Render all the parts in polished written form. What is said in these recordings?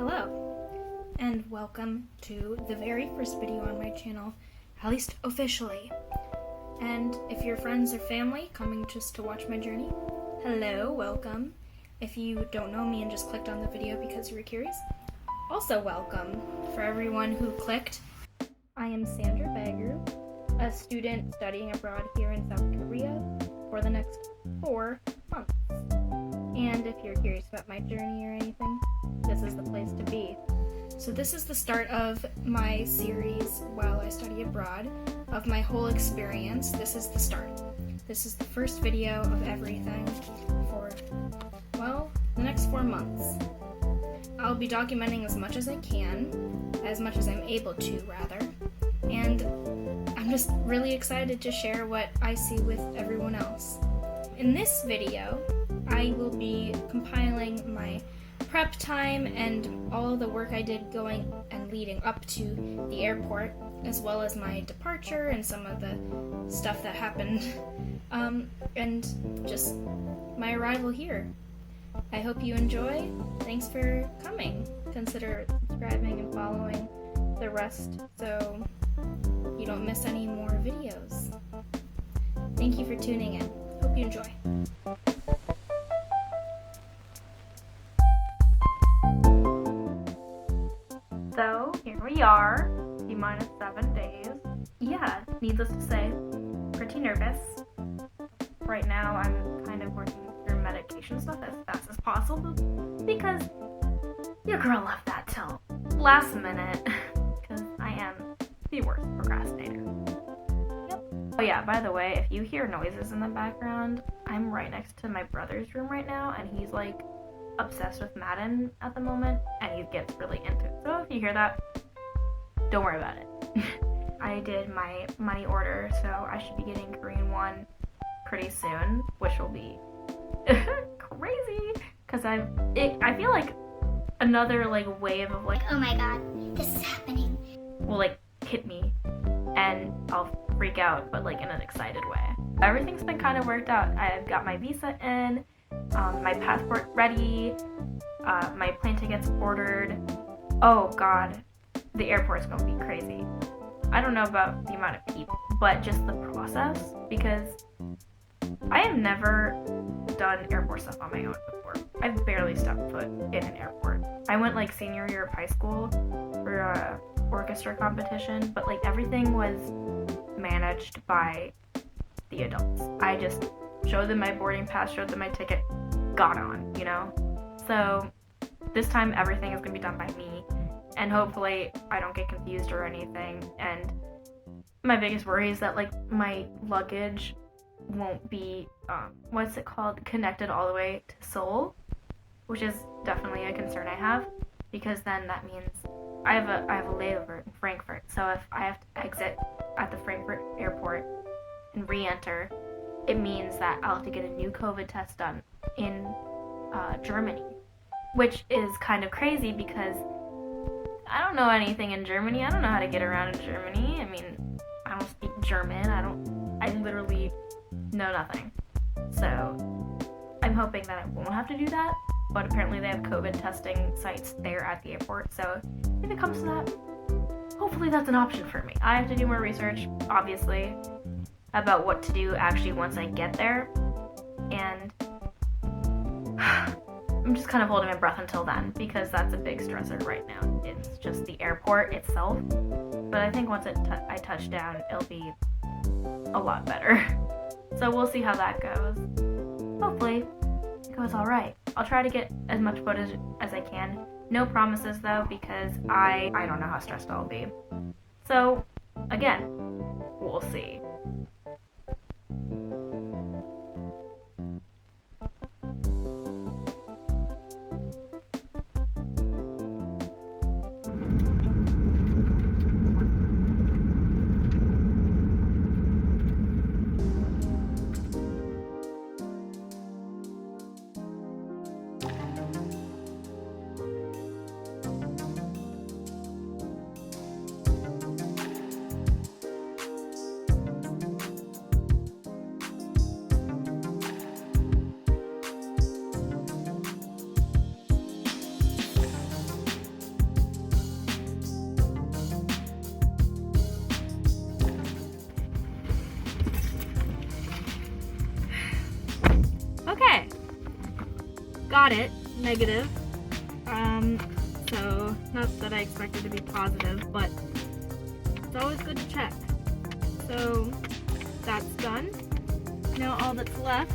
Hello, and welcome to the very first video on my channel, at least officially. And if your friends or family coming just to watch my journey, hello, welcome. If you don't know me and just clicked on the video because you were curious, also welcome. For everyone who clicked, I am Sandra, a student studying abroad here in South Korea for the next 4 months. And if you're curious about my journey or anything, this is the place to be. So this is the start of my series while I study abroad, of my whole experience. This is the start. This is the first video of everything for, well, the next 4 months. I'll be documenting as much as I can, as much as I'm able to, rather. And I'm just really excited to share what I see with everyone else. In this video, I will be compiling my prep time and all the work I did going and leading up to the airport, as well as my departure and some of the stuff that happened, and just my arrival here. I hope you enjoy. Thanks for coming. Consider subscribing and following the rest so you don't miss any more videos. Thank you for tuning in. Hope you enjoy. So, here we are, T-minus 7 days. Yeah, needless to say, pretty nervous. Right now, I'm kind of working through medication stuff as fast as possible, because your girl left that till last minute, because I am the worst procrastinator. Yep. Oh yeah, by the way, if you hear noises in the background, I'm right next to my brother's room right now, and he's like obsessed with Madden at the moment, and he gets really into it. So if you hear that, don't worry about it. I did my money order, so I should be getting Korean won pretty soon, which will be crazy, because I feel like another like wave of like, oh my god, this is happening, will like hit me, and I'll freak out, but like in an excited way. Everything's been kind of worked out. I've got my visa in, my passport ready, my plane tickets ordered. Oh god, the airport's gonna be crazy. I don't know about the amount of people, but just the process, because I have never done airport stuff on my own before. I've barely stepped foot in an airport. I went like senior year of high school for a orchestra competition, but like everything was managed by the adults. I just showed them my boarding pass, showed them my ticket, got on, you know? So this time everything is going to be done by me, and hopefully I don't get confused or anything. And my biggest worry is that like my luggage won't be, connected all the way to Seoul, which is definitely a concern I have, because then that means I have a layover in Frankfurt. So if I have to exit at the Frankfurt airport and re-enter, it means that I'll have to get a new COVID test done in Germany, which is kind of crazy because I don't know anything in Germany. I don't know how to get around in Germany. I mean, I don't speak German. I literally know nothing. So I'm hoping that I won't have to do that, but apparently they have COVID testing sites there at the airport. So if it comes to that, hopefully that's an option for me. I have to do more research, obviously, about what to do actually once I get there, and I'm just kind of holding my breath until then, because that's a big stressor right now. It's just the airport itself, but I think once I touch down, it'll be a lot better. So we'll see how that goes. Hopefully it goes alright. I'll try to get as much footage as I can. No promises though, because I don't know how stressed I'll be. So again, we'll see. got it, negative. So not that I expected to be positive, but it's always good to check. So that's done. Now all that's left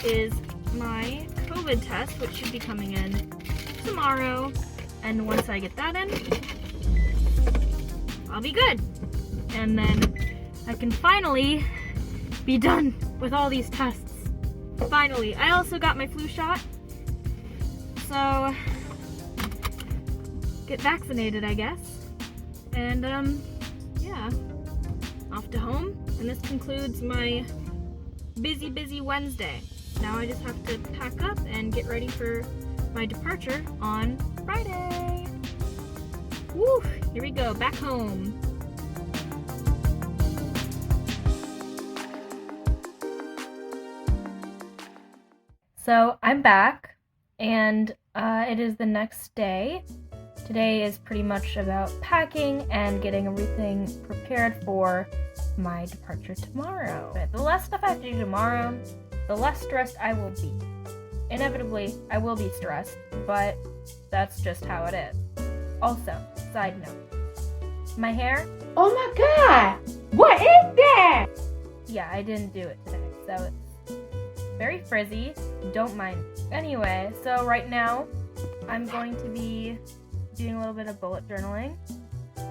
is my COVID test, which should be coming in tomorrow. And once I get that in, I'll be good. And then I can finally be done with all these tests. Finally. I also got my flu shot. So, get vaccinated, I guess. And, yeah. Off to home. And this concludes my busy Wednesday. Now I just have to pack up and get ready for my departure on Friday. Woo! Here we go, back home. So I'm back, and it is the next day. Today is pretty much about packing and getting everything prepared for my departure tomorrow. But the less stuff I have to do tomorrow, the less stressed I will be. Inevitably, I will be stressed, but that's just how it is. Also, side note, my hair. Oh my god! What is that? Yeah, I didn't do it today, so it's very frizzy. Don't mind. Anyway, so right now, I'm going to be doing a little bit of bullet journaling.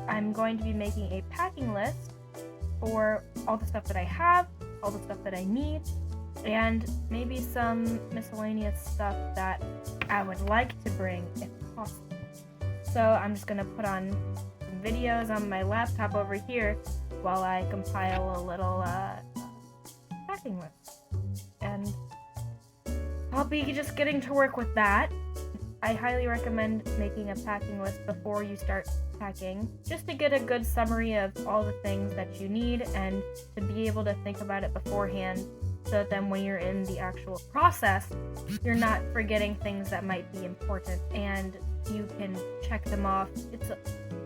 I'm going to be making a packing list for all the stuff that I have, all the stuff that I need, and maybe some miscellaneous stuff that I would like to bring if possible. So I'm just gonna put on some videos on my laptop over here while I compile a little packing list. And I'll be just getting to work with that. I highly recommend making a packing list before you start packing, just to get a good summary of all the things that you need and to be able to think about it beforehand, so that then when you're in the actual process, you're not forgetting things that might be important and you can check them off. It's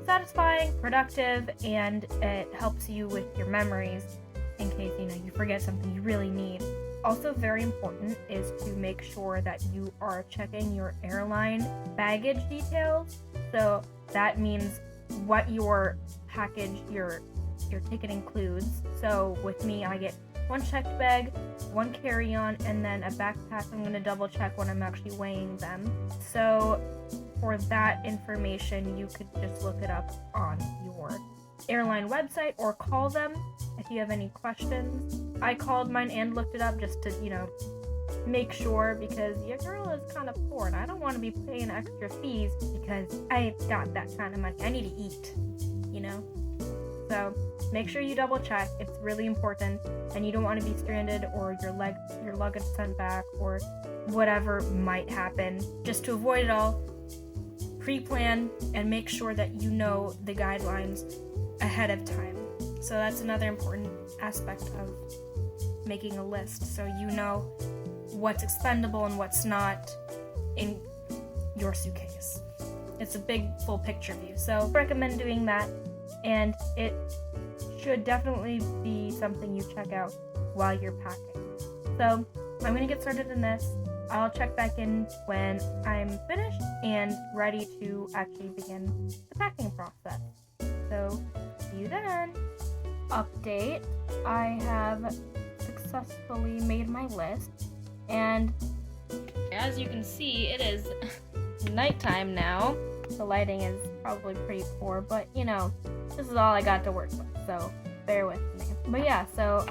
satisfying, productive, and it helps you with your memories in case you forget something you really need. Also very important is to make sure that you are checking your airline baggage details. So that means what your package, your ticket includes. So with me, I get one checked bag, one carry-on, and then a backpack. I'm going to double check when I'm actually weighing them. So for that information, you could just look it up on your airline website or call them if you have any questions. I called mine and looked it up just to, make sure, because your girl is kind of poor and I don't want to be paying extra fees because I ain't got that kind of money. I need to eat, So make sure you double check. It's really important, and you don't want to be stranded or your luggage sent back or whatever might happen. Just to avoid it all, pre-plan and make sure that you know the guidelines ahead of time. So that's another important aspect of making a list, so you know what's expendable and what's not in your suitcase. It's a big full picture view, so I recommend doing that, and it should definitely be something you check out while you're packing. So I'm going to get started in this. I'll check back in when I'm finished and ready to actually begin the packing process. So see you then. Update, I have successfully made my list, and as you can see, it is nighttime now. The lighting is probably pretty poor, but this is all I got to work with, so bear with me. But yeah, so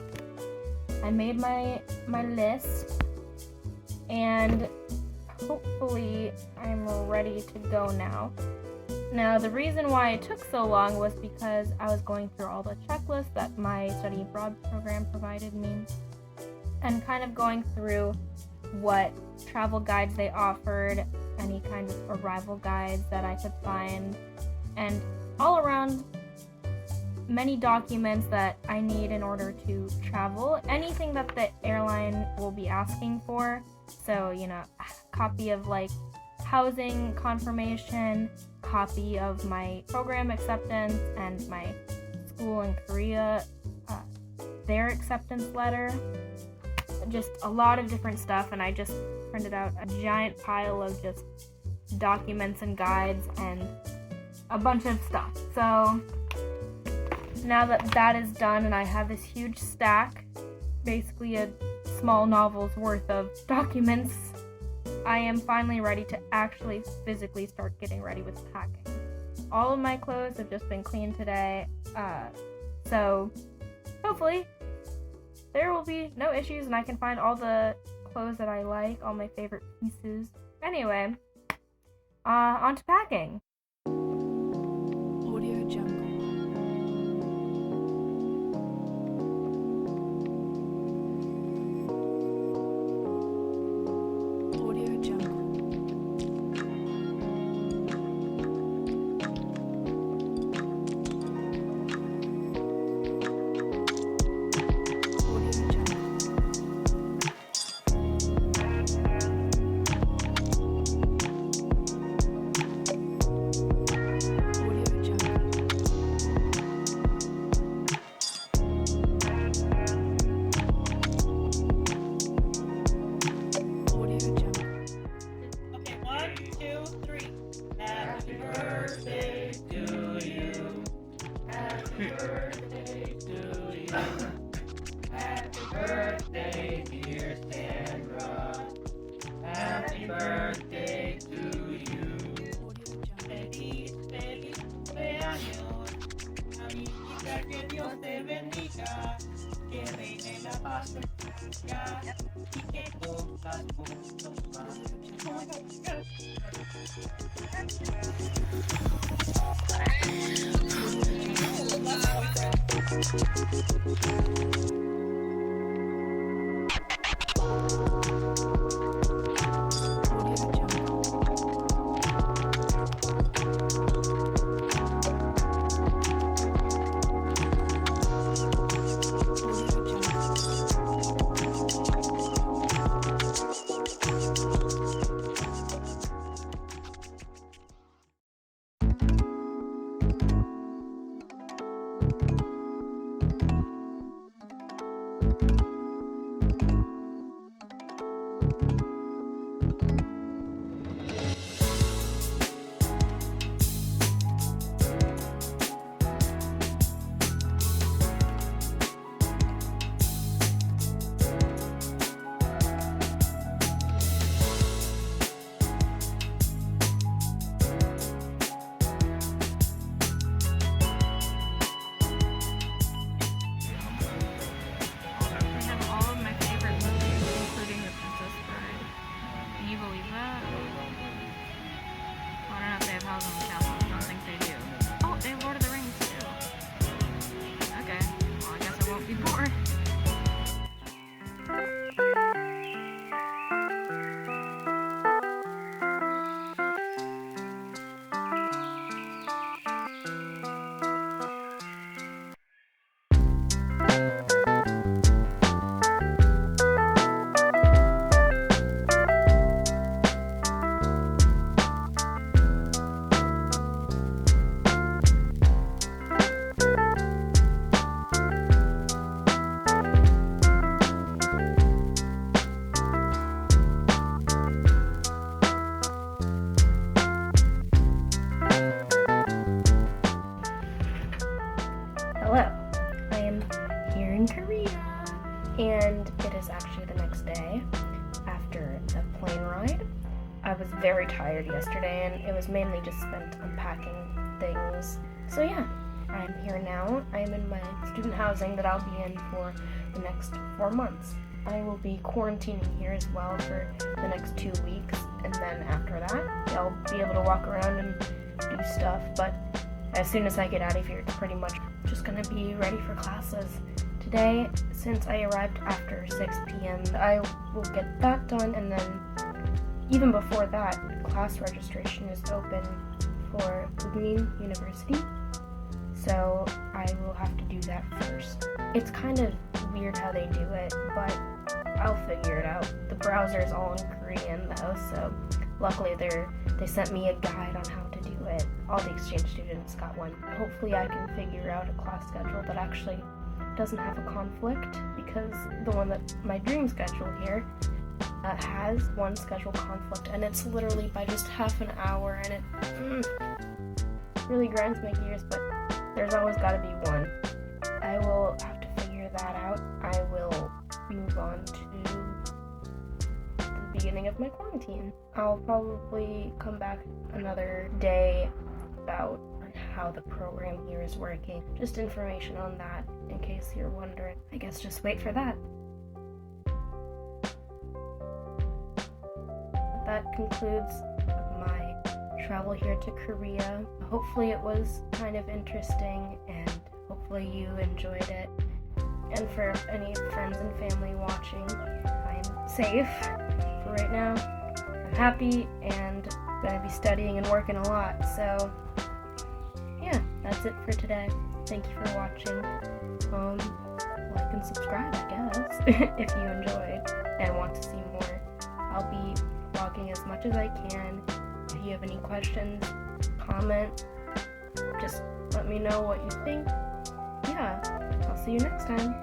I made my list, and hopefully I'm ready to go now. Now, the reason why it took so long was because I was going through all the checklists that my study abroad program provided me, and kind of going through what travel guides they offered, any kind of arrival guides that I could find, and all around many documents that I need in order to travel, anything that the airline will be asking for. So, a copy of housing confirmation, copy of my program acceptance and my school in Korea, their acceptance letter, just a lot of different stuff, and I just printed out a giant pile of just documents and guides and a bunch of stuff. So now that that is done and I have this huge stack, basically a small novel's worth of documents, I am finally ready to actually physically start getting ready with packing. All of my clothes have just been cleaned today, so hopefully there will be no issues and I can find all the clothes that I like, all my favorite pieces. Anyway, on to packing. Audio Jungle. Audio Jungle. Happy birthday, dear Sandra. Happy birthday to you. Feliz, feliz cumpleaños. Amiguita, que Dios te bendiga. Que reine la paz en tu vida y que cumplas muchos más. And it is actually the next day after the plane ride. I was very tired yesterday and it was mainly just spent unpacking things. So yeah, I'm here now. I'm in my student housing that I'll be in for the next 4 months. I will be quarantining here as well for the next 2 weeks, and then after that, I'll be able to walk around and do stuff, but as soon as I get out of here, it's pretty much just gonna be ready for classes. Today, since I arrived after 6 p.m., I will get that done, and then even before that, class registration is open for Udmeen University, so I will have to do that first. It's kind of weird how they do it, but I'll figure it out. The browser is all in Korean though, so luckily they sent me a guide on how to do it. All the exchange students got one. Hopefully I can figure out a class schedule that actually doesn't have a conflict, because the one that my dream schedule here has one schedule conflict, and it's literally by just half an hour, and it really grinds my gears, but there's always got to be one. I will have to figure that out. I will move on to the beginning of my quarantine. I'll probably come back another day about how the program here is working. Just information on that in case you're wondering. I guess just wait for that. That concludes my travel here to Korea. Hopefully it was kind of interesting and hopefully you enjoyed it. And for any friends and family watching, I'm safe for right now. I'm happy and gonna be studying and working a lot, so yeah, that's it for today. Thank you for watching. Like and subscribe, I guess, if you enjoyed and want to see more. I'll be vlogging as much as I can. If you have any questions, comment, just let me know what you think. Yeah, I'll see you next time.